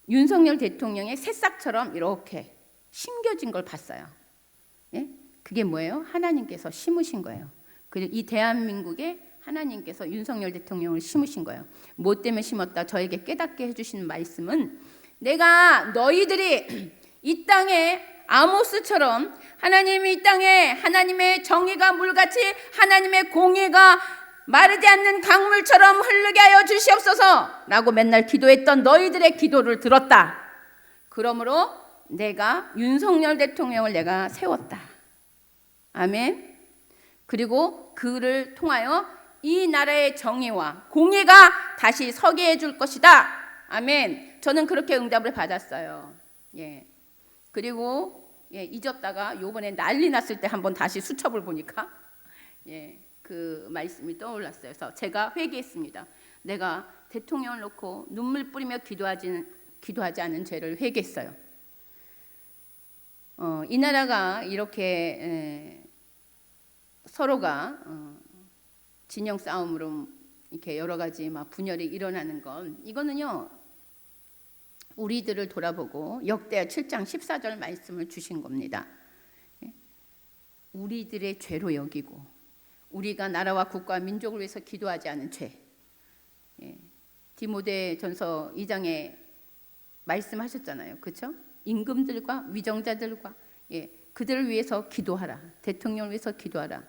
Speaker 1: 윤석열 대통령의 새싹처럼 이렇게 심겨진 걸 봤어요. 예? 그게 뭐예요? 하나님께서 심으신 거예요. 그리고 이 대한민국에 하나님께서 윤석열 대통령을 심으신 거예요. 뭐 때문에 심었다? 저에게 깨닫게 해주신 말씀은 내가 너희들이 이 땅에 아모스처럼 하나님이 이 땅에 하나님의 정의가 물같이 하나님의 공의가 마르지 않는 강물처럼 흐르게 하여 주시옵소서 라고 맨날 기도했던 너희들의 기도를 들었다. 그러므로 내가 윤석열 대통령을 내가 세웠다. 아멘. 그리고 그를 통하여 이 나라의 정의와 공의가 다시 서게 해줄 것이다. 아멘. 저는 그렇게 응답을 받았어요. 예. 그리고 잊었다가 요번에 난리 났을 때 한번 다시 수첩을 보니까 그 말씀이 떠올랐어요. 그래서 제가 회개했습니다. 내가 대통령을 놓고 눈물 뿌리며 기도하지 않은 죄를 회개했어요. 이 나라가 이렇게 서로가 진영 싸움으로 이렇게 여러 가지 막 분열이 일어나는 건 이거는요, 우리들을 돌아보고 역대하 7장 14절 말씀을 주신 겁니다. 우리들의 죄로 여기고 우리가 나라와 국가와 민족을 위해서 기도하지 않은 죄. 디모데전서 2장에 말씀하셨잖아요. 그렇죠? 임금들과 위정자들과 그들을 위해서 기도하라. 대통령을 위해서 기도하라.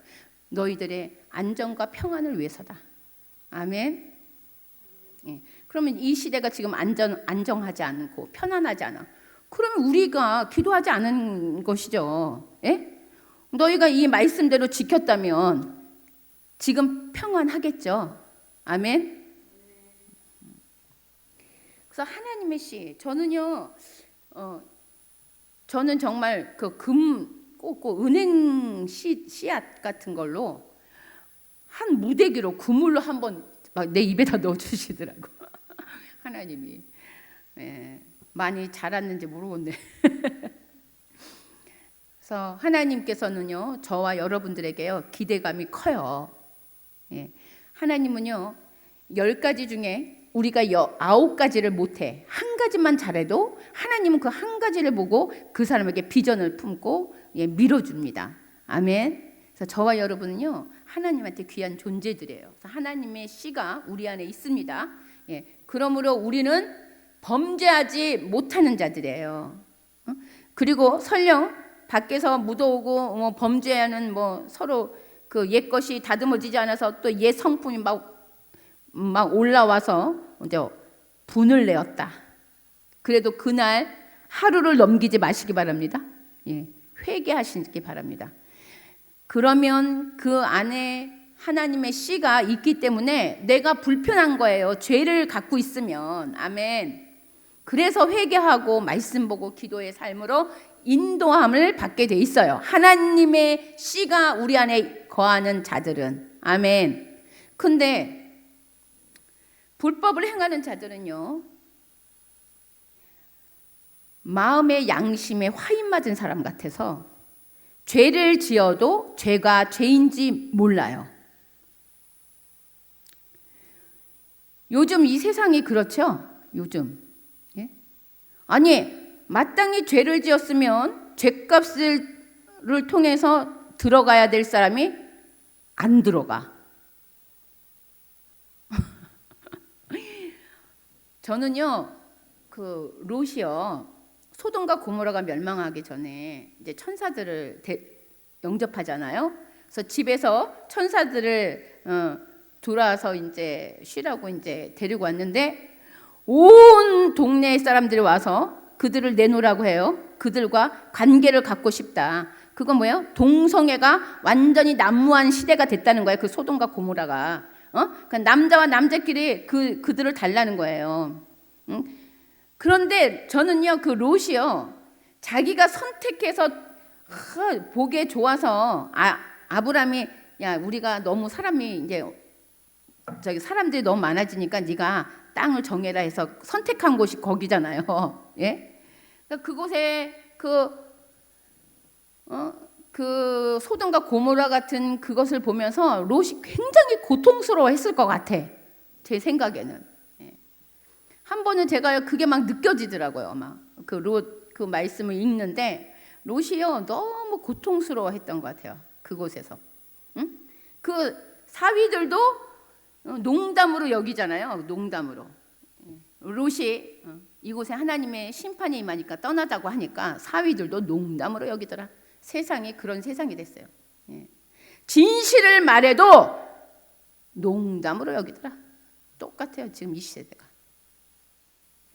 Speaker 1: 너희들의 안전과 평안을 위해서다. 아멘. 그러면 이 시대가 지금 안정하지 않고 편안하지 않아. 그러면 우리가 기도하지 않은 것이죠. 너희가 이 말씀대로 지켰다면 지금 평안하겠죠. 아멘. 그래서 하나님의 씨, 저는 정말 그 금 꽂고 은행 씨앗 같은 걸로 한 무대기로 그물로 한번 막 내 입에다 넣어주시더라고. 하나님이. 많이 자랐는지 모르겠네. 그래서 하나님께서는요, 저와 여러분들에게요, 기대감이 커요. 하나님은요, 10가지 중에 우리가 9가지를 못해. 한 가지만 잘해도 하나님은 그 한 가지를 보고 그 사람에게 비전을 품고 밀어줍니다. 아멘. 그래서 저와 여러분은요, 하나님한테 귀한 존재들이에요. 그래서 하나님의 씨가 우리 안에 있습니다. 그러므로 우리는 범죄하지 못하는 자들이에요. 그리고 설령 밖에서 묻어오고 범죄하는 서로 그 옛것이 다듬어지지 않아서 또 옛 성품이 막 올라와서 이제 분을 내었다. 그래도 그날 하루를 넘기지 마시기 바랍니다. 회개하시기 바랍니다. 그러면 그 안에 하나님의 씨가 있기 때문에 내가 불편한 거예요. 죄를 갖고 있으면. 아멘. 그래서 회개하고 말씀 보고 기도의 삶으로 인도함을 받게 돼 있어요. 하나님의 씨가 우리 안에 거하는 자들은. 아멘. 근데 불법을 행하는 자들은요, 마음의 양심에 화인 맞은 사람 같아서 죄를 지어도 죄가 죄인지 몰라요. 요즘 이 세상이 그렇죠? 요즘. 아니, 마땅히 죄를 지었으면 죄값을 통해서 들어가야 될 사람이 안 들어가. 저는요, 그 롯이요, 소돔과 고모라가 멸망하기 전에 이제 천사들을 영접하잖아요. 그래서 집에서 천사들을 들어와서 이제 쉬라고 이제 데리고 왔는데 온 동네 사람들이 와서 그들을 내놓으라고 해요. 그들과 관계를 갖고 싶다. 그건 뭐예요? 동성애가 완전히 난무한 시대가 됐다는 거예요. 그 소돔과 고모라가. 그러니까 남자와 남자끼리 그들을 달라는 거예요. 그런데 저는요, 그 롯이요, 자기가 선택해서 보기에 좋아서 아브람이, 야, 우리가 너무 사람이 이제 사람들이 너무 많아지니까 네가 땅을 정해라 해서 선택한 곳이 거기잖아요. 예? 그러니까 그곳에 그 소돔과 고모라 같은 그것을 보면서 롯이 굉장히 고통스러워했을 것 같아. 제 생각에는. 예. 한 번은 제가 그게 막 느껴지더라고요. 막 그 롯 그 말씀을 읽는데 롯이요 너무 고통스러워했던 것 같아요. 그곳에서. 응? 그 사위들도 농담으로 여기잖아요. 농담으로. 롯이 이곳에 하나님의 심판이 임하니까 떠나자고 하니까 사위들도 농담으로 여기더라. 세상이 그런 세상이 됐어요. 진실을 말해도 농담으로 여기더라. 똑같아요. 지금 이 시대가.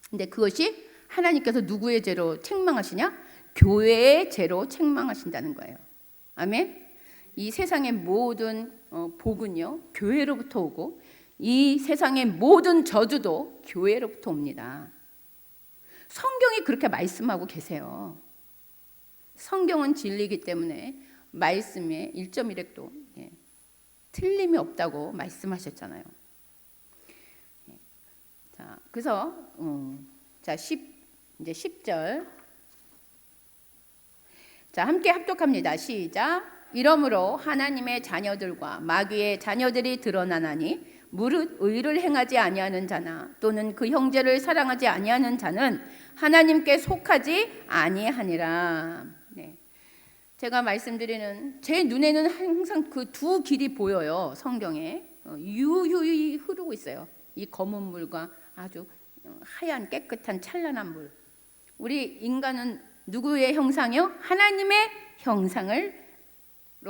Speaker 1: 근데 그것이 하나님께서 누구의 죄로 책망하시냐? 교회의 죄로 책망하신다는 거예요. 아멘. 이 세상의 모든 복은요 교회로부터 오고 이 세상의 모든 저주도 교회로부터 옵니다. 성경이 그렇게 말씀하고 계세요. 성경은 진리이기 때문에 말씀에 1.1획도 틀림이 없다고 말씀하셨잖아요. 자, 그래서 자, 이제 10절. 자, 함께 합독합니다. 시작. 이러므로 하나님의 자녀들과 마귀의 자녀들이 드러나나니 무릇 의를 행하지 아니하는 자나 또는 그 형제를 사랑하지 아니하는 자는 하나님께 속하지 아니하니라. 네. 제가 말씀드리는 제 눈에는 항상 그 두 길이 보여요. 성경에 유유히 흐르고 있어요. 이 검은 물과 아주 하얀 깨끗한 찬란한 물. 우리 인간은 누구의 형상이요? 하나님의 형상으로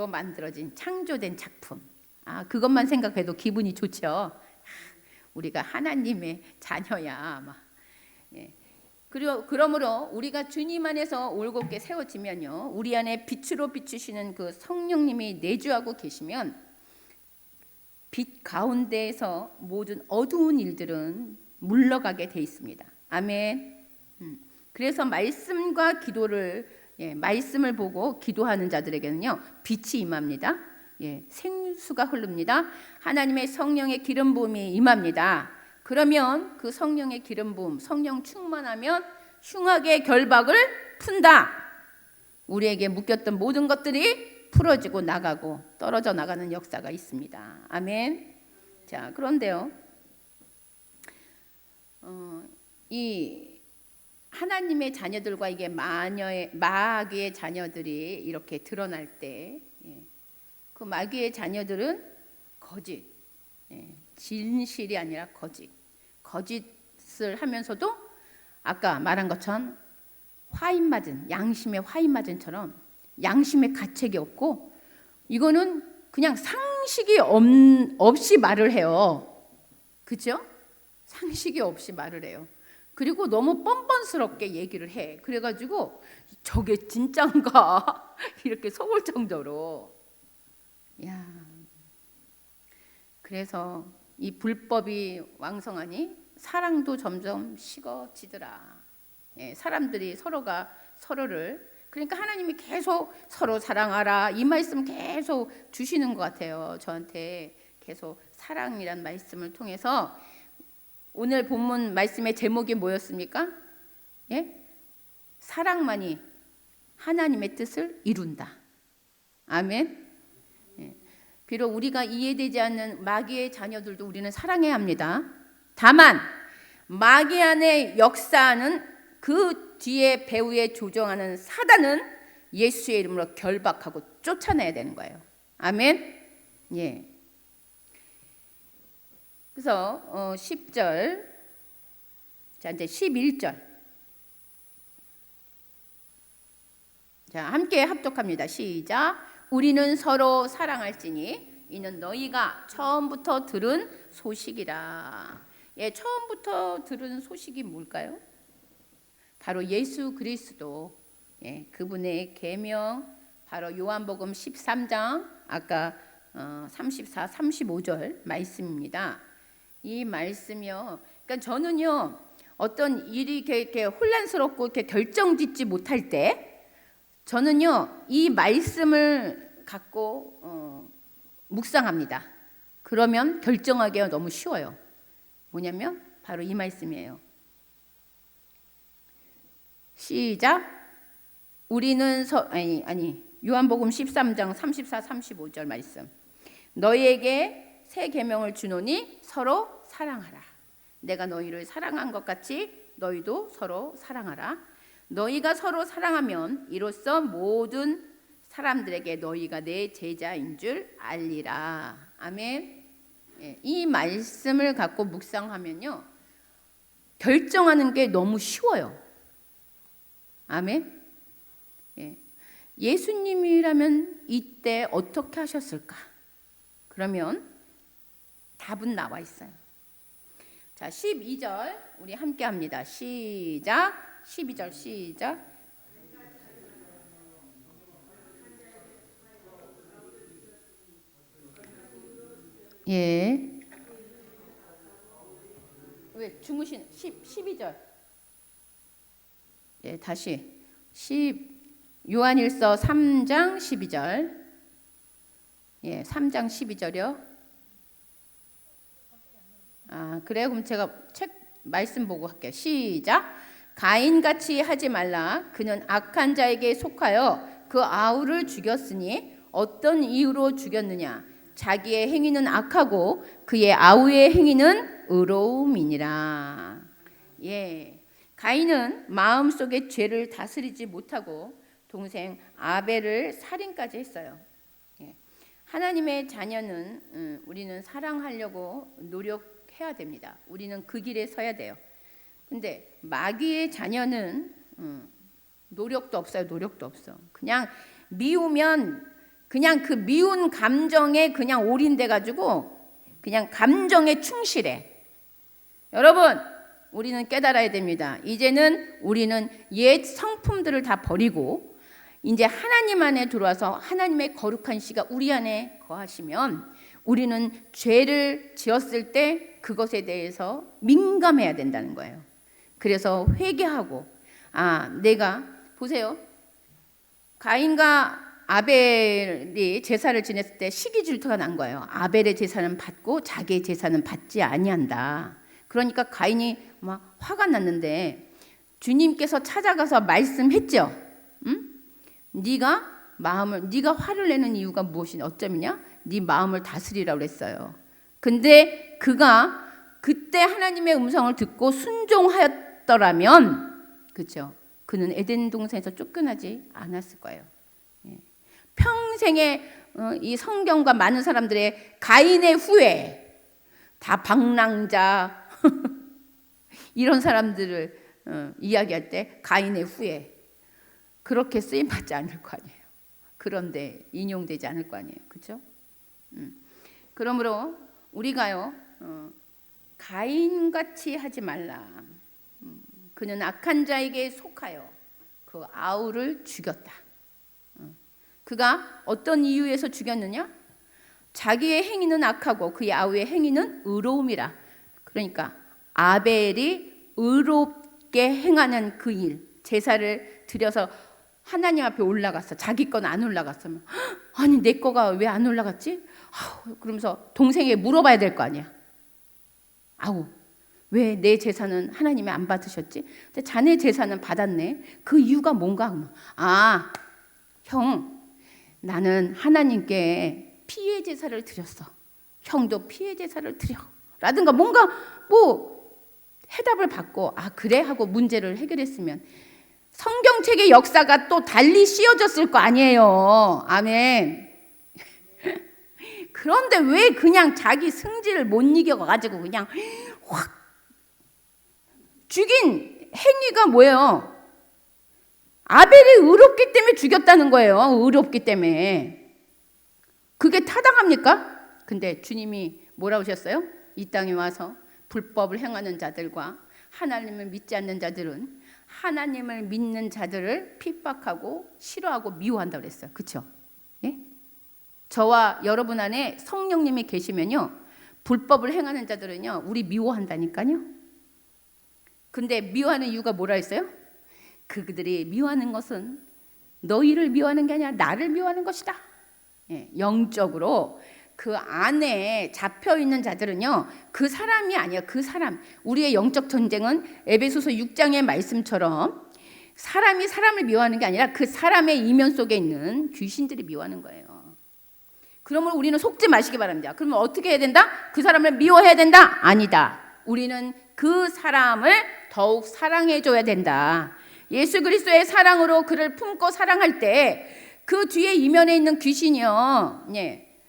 Speaker 1: 만들어진 창조된 작품. 그것만 생각해도 기분이 좋죠. 우리가 하나님의 자녀야. 막. 예. 그러므로 우리가 주님 안에서 올곧게 세워지면요, 우리 안에 빛으로 비추시는 그 성령님이 내주하고 계시면 빛 가운데에서 모든 어두운 일들은 물러가게 돼 있습니다. 아멘. 그래서 말씀과 기도를 말씀을 보고 기도하는 자들에게는요 빛이 임합니다. 생수가 흐릅니다. 하나님의 성령의 기름 부음이 임합니다. 그러면 그 성령의 기름 부음, 성령 충만하면 흉악의 결박을 푼다. 우리에게 묶였던 모든 것들이 풀어지고 나가고 떨어져 나가는 역사가 있습니다. 아멘. 자, 그런데요, 이 하나님의 자녀들과 이게 마귀의 자녀들이 이렇게 드러날 때, 그 마귀의 자녀들은 거짓, 진실이 아니라 거짓을 하면서도 아까 말한 것처럼 화인 맞은, 양심의 화인 맞은처럼 양심의 가책이 없고, 이거는 그냥 상식이 없이 말을 해요. 그죠? 상식이 없이 말을 해요. 그리고 너무 뻔뻔스럽게 얘기를 해. 그래가지고 저게 진짠가 이렇게 속을 정도로. 야, 그래서 이 불법이 왕성하니 사랑도 점점 식어지더라. 사람들이 서로가 서로를, 그러니까 하나님이 계속 서로 사랑하라 이 말씀 계속 주시는 것 같아요. 저한테 계속 사랑이란 말씀을 통해서. 오늘 본문 말씀의 제목이 뭐였습니까? 사랑만이 하나님의 뜻을 이룬다. 아멘. 비록 우리가 이해되지 않는 마귀의 자녀들도 우리는 사랑해야 합니다. 다만 마귀 안에 역사하는 그 뒤에 배후에 조종하는 사단은 예수의 이름으로 결박하고 쫓아내야 되는 거예요. 아멘. 그래서 10절, 자 이제 11절, 자 함께 합독합니다. 시작. 우리는 서로 사랑할지니 이는 너희가 처음부터 들은 소식이라. 예, 처음부터 들은 소식이 뭘까요? 바로 예수 그리스도, 예, 그분의 계명, 바로 요한복음 13장 아까 34, 35절 말씀입니다. 이 말씀이요. 그러니까 저는요, 어떤 일이 이렇게 혼란스럽고 이렇게 결정짓지 못할 때, 저는요, 이 말씀을 갖고 묵상합니다. 그러면 결정하기가 너무 쉬워요. 뭐냐면 바로 이 말씀이에요. 시작. 우리는 요한복음 13장 34, 35절 말씀. 너희에게 새 계명을 주노니 서로 사랑하라. 내가 너희를 사랑한 것 같이 너희도 서로 사랑하라. 너희가 서로 사랑하면 이로써 모든 사람들에게 너희가 내 제자인 줄 알리라. 아멘. 예, 이 말씀을 갖고 묵상하면요, 결정하는 게 너무 쉬워요. 아멘. 예. 예수님이라면 이때 어떻게 하셨을까? 그러면 답은 나와 있어요. 자, 12절 우리 함께 합니다. 시작. 12절 시작. 예. 왜 주무신 12절. 예, 다시 요한일서 3장 12절. 예, 3장 12절이요. 아, 그래요? 그럼 제가 책 말씀 보고 할게요. 시작. 가인같이 하지 말라. 그는 악한 자에게 속하여 그 아우를 죽였으니 어떤 이유로 죽였느냐? 자기의 행위는 악하고 그의 아우의 행위는 의로움이니라. 예, 가인은 마음속에 죄를 다스리지 못하고 동생 아벨을 살인까지 했어요. 예, 하나님의 자녀는 우리는 사랑하려고 노력해야 됩니다. 우리는 그 길에 서야 돼요. 근데 마귀의 자녀는 노력도 없어요. 노력도 없어. 그냥 미우면 그냥 그 미운 감정에 그냥 올인돼 가지고 그냥 감정에 충실해. 여러분, 우리는 깨달아야 됩니다. 이제는 우리는 옛 성품들을 다 버리고 이제 하나님 안에 들어와서 하나님의 거룩한 씨가 우리 안에 거하시면 우리는 죄를 지었을 때 그것에 대해서 민감해야 된다는 거예요. 그래서 회개하고, 내가 보세요. 가인과 아벨이 제사를 지냈을 때 시기 질투가 난 거예요. 아벨의 제사는 받고 자기의 제사는 받지 아니한다. 그러니까 가인이 막 화가 났는데 주님께서 찾아가서 말씀했죠. 응? 네가 화를 내는 이유가 무엇이냐? 어쩌면냐? 네 마음을 다스리라고 그랬어요. 근데 그가 그때 하나님의 음성을 듣고 순종하였더라면, 그렇죠? 그는 에덴 동산에서 쫓겨나지 않았을 거예요. 평생에 이 성경과 많은 사람들의 가인의 후회, 다 방랑자 이런 사람들을 이야기할 때 가인의 후회 그렇게 쓰임 받지 않을 거 아니에요. 그런데 인용되지 않을 거 아니에요. 그렇죠? 그러므로 우리가요, 가인같이 하지 말라. 그는 악한 자에게 속하여 그 아우를 죽였다. 그가 어떤 이유에서 죽였느냐? 자기의 행위는 악하고 그의 아우의 행위는 의로움이라. 그러니까 아벨이 의롭게 행하는 그 일, 제사를 드려서 하나님 앞에 올라갔어. 자기 건 안 올라갔으면, 아니 내 거가 왜 안 올라갔지? 그러면서 동생에게 물어봐야 될 거 아니야. 왜 내 제사는 하나님이 안 받으셨지? 근데 자네 제사는 받았네. 그 이유가 뭔가? 형, 나는 하나님께 피의 제사를 드렸어. 형도 피의 제사를 드려. 라든가 뭔가 해답을 받고 그래? 하고 문제를 해결했으면 성경책의 역사가 또 달리 씌워졌을 거 아니에요. 아멘. 그런데 왜 그냥 자기 승질을 못 이겨가지고 그냥 확 죽인 행위가 뭐예요? 아벨이 의롭기 때문에 죽였다는 거예요. 의롭기 때문에. 그게 타당합니까? 근데 주님이 뭐라고 하셨어요? 이 땅에 와서 불법을 행하는 자들과 하나님을 믿지 않는 자들은 하나님을 믿는 자들을 핍박하고 싫어하고 미워한다고 그랬어요. 그렇죠? 예? 저와 여러분 안에 성령님이 계시면요, 불법을 행하는 자들은요, 우리 미워한다니까요. 근데 미워하는 이유가 뭐라 했어요? 그들이 미워하는 것은 너희를 미워하는 게 아니라 나를 미워하는 것이다. 예, 영적으로 그 안에 잡혀 있는 자들은요, 그 사람이 아니야. 그 사람. 우리의 영적 전쟁은 에베소서 6장의 말씀처럼 사람이 사람을 미워하는 게 아니라 그 사람의 이면 속에 있는 귀신들이 미워하는 거예요. 그러므로 우리는 속지 마시기 바랍니다. 그러면 어떻게 해야 된다? 그 사람을 미워해야 된다? 아니다. 우리는 그 사람을 더욱 사랑해 줘야 된다. 예수 그리스도의 사랑으로 그를 품고 사랑할 때 그 뒤에 이면에 있는 귀신이요, 예,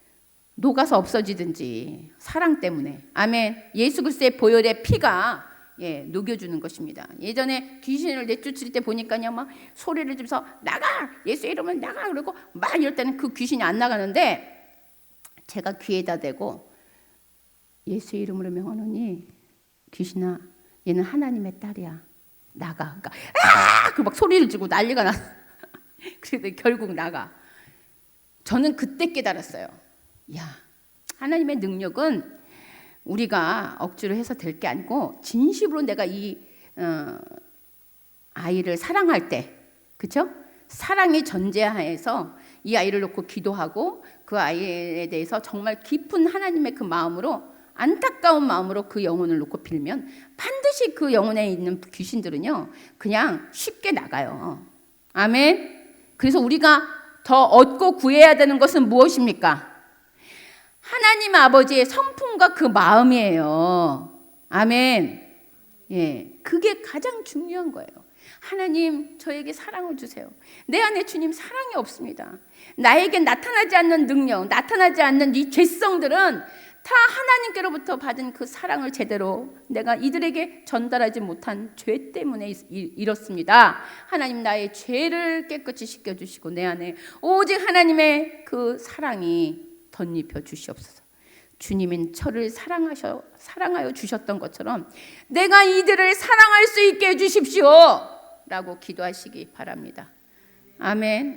Speaker 1: 녹아서 없어지든지 사랑 때문에. 아멘. 예수 그리스도의 보혈의 피가, 예, 녹여주는 것입니다. 예전에 귀신을 내쫓을 때 보니까요, 막 소리를 지면서 나가! 예수의 이름은 나가! 그러고 막 이럴 때는 그 귀신이 안 나가는데 제가 귀에다 대고 예수의 이름으로 명하노니 귀신아, 얘는 하나님의 딸이야. 나가. 그러니까 그 막 소리를 지르고 난리가 나. 그래도 결국 나가. 저는 그때 깨달았어요. 야, 하나님의 능력은 우리가 억지로 해서 될 게 아니고 진심으로 내가 이 아이를 사랑할 때, 그렇죠? 사랑의 전제하에서 이 아이를 놓고 기도하고 그 아이에 대해서 정말 깊은 하나님의 그 마음으로, 안타까운 마음으로 그 영혼을 놓고 빌면 반드시 그 영혼에 있는 귀신들은요, 그냥 쉽게 나가요. 아멘. 그래서 우리가 더 얻고 구해야 되는 것은 무엇입니까? 하나님 아버지의 성품과 그 마음이에요. 아멘. 예, 그게 가장 중요한 거예요. 하나님, 저에게 사랑을 주세요. 내 안에 주님 사랑이 없습니다. 나에게 나타나지 않는 능력, 나타나지 않는 이 죄성들은 다 하나님께로부터 받은 그 사랑을 제대로 내가 이들에게 전달하지 못한 죄 때문에 이렇습니다. 하나님, 나의 죄를 깨끗이 씻겨주시고 내 안에 오직 하나님의 그 사랑이 덧입혀 주시옵소서. 주님은 저를 사랑하여 주셨던 것처럼 내가 이들을 사랑할 수 있게 해주십시오 라고 기도하시기 바랍니다. 아멘.